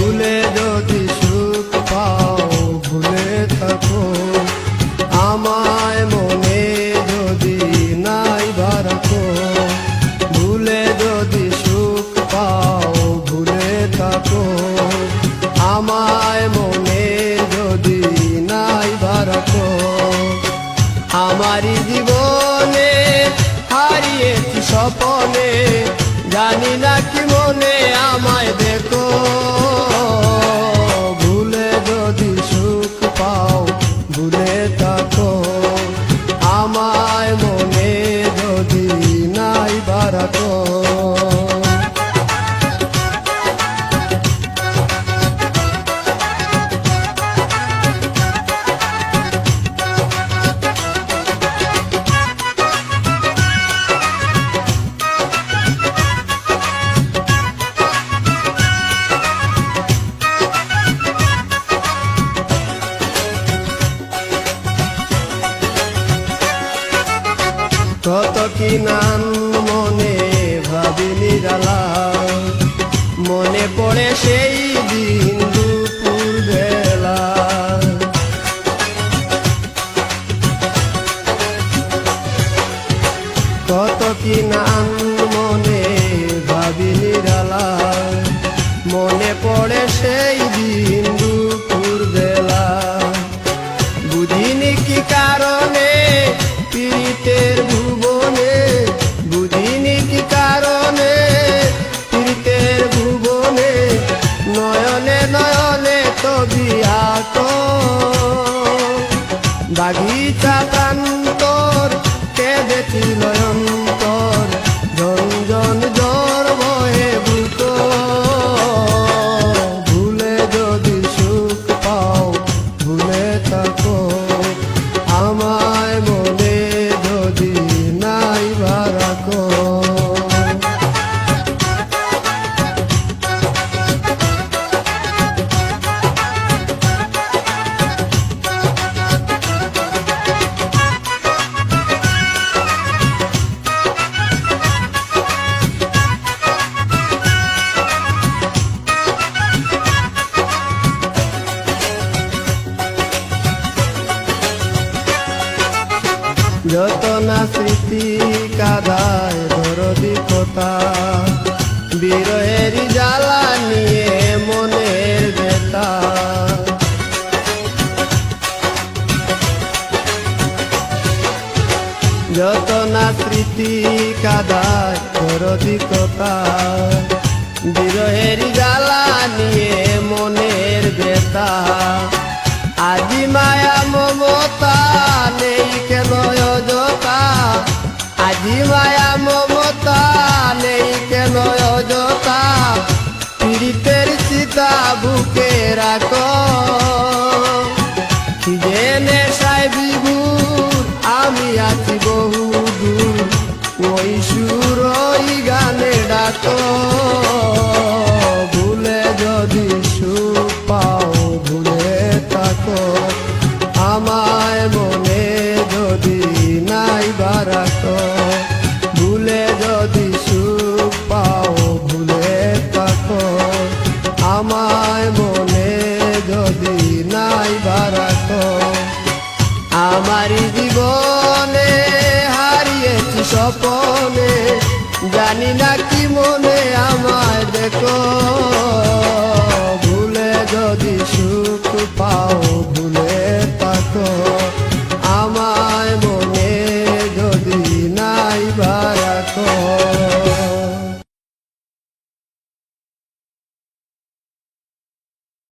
ভুলে যদি সুখ পাও ভুলে থাকো আমায় মনে যদি নাই বারাকো ভুলে যদি সুখ পাও ভুলে থাকো আমায় মনে যদি নাই বারাকো আমারি জীবনে হারিয়েছি স্বপনে জানি না কি মনে আমায় দেখো ভুলে যদি সুখ পাও ভুলে থাকো আমায় মনে যদি নাই বারাকো কত কি নাম মনে ভাবি নিরালা মনে পড়ে সেই দিন দুপুর বেলা কত কি নাম মনে ভাবি নিরালা মনে পড়ে সেই দিন দুপুর বেলা বুঝিনি কি কারণে পীড়িতের ভুবনে বুঝিনি কি কারণে পীড়িতের ভুবনে নয়নে নয়নে তবি আতো বাগিচা প্রান্তর কেঁদেছিল অন্তর ঝনঝন জ্বর বয়ে বুক ভুলে যদি সুখ পাও ভুলে থাকো আমায় মনে যদি নাই বারাকো যত না স্মৃতি কাদায় দরদি কথা বিরহের জ্বালা নিয়ে মনের ব্যথা যত না স্মৃতি কাদায় দরদি কথা বিরহের জ্বালা নিয়ে মনের ব্যথা আজি মায়া মমতা নেই কেন অযথা আজি মায়া মমতা নেই কেন অযথা পীড়িতের চিতা বুকে রাখো জেনে সাই বিভুর আমি আছি বহু দূর ওই সুর ওই গানে ডাকো ভুলে যদি সুখ পাও ভুলে থাকো আমায় মনে যদি নাই বারাকো ভুলে যদি সুখ পাও ভুলে থাকো আমায় মনে যদি নাই বারাকো আমারি জীবনে হারিয়েছি স্বপনে জানি না কি মনে আমায় দেখো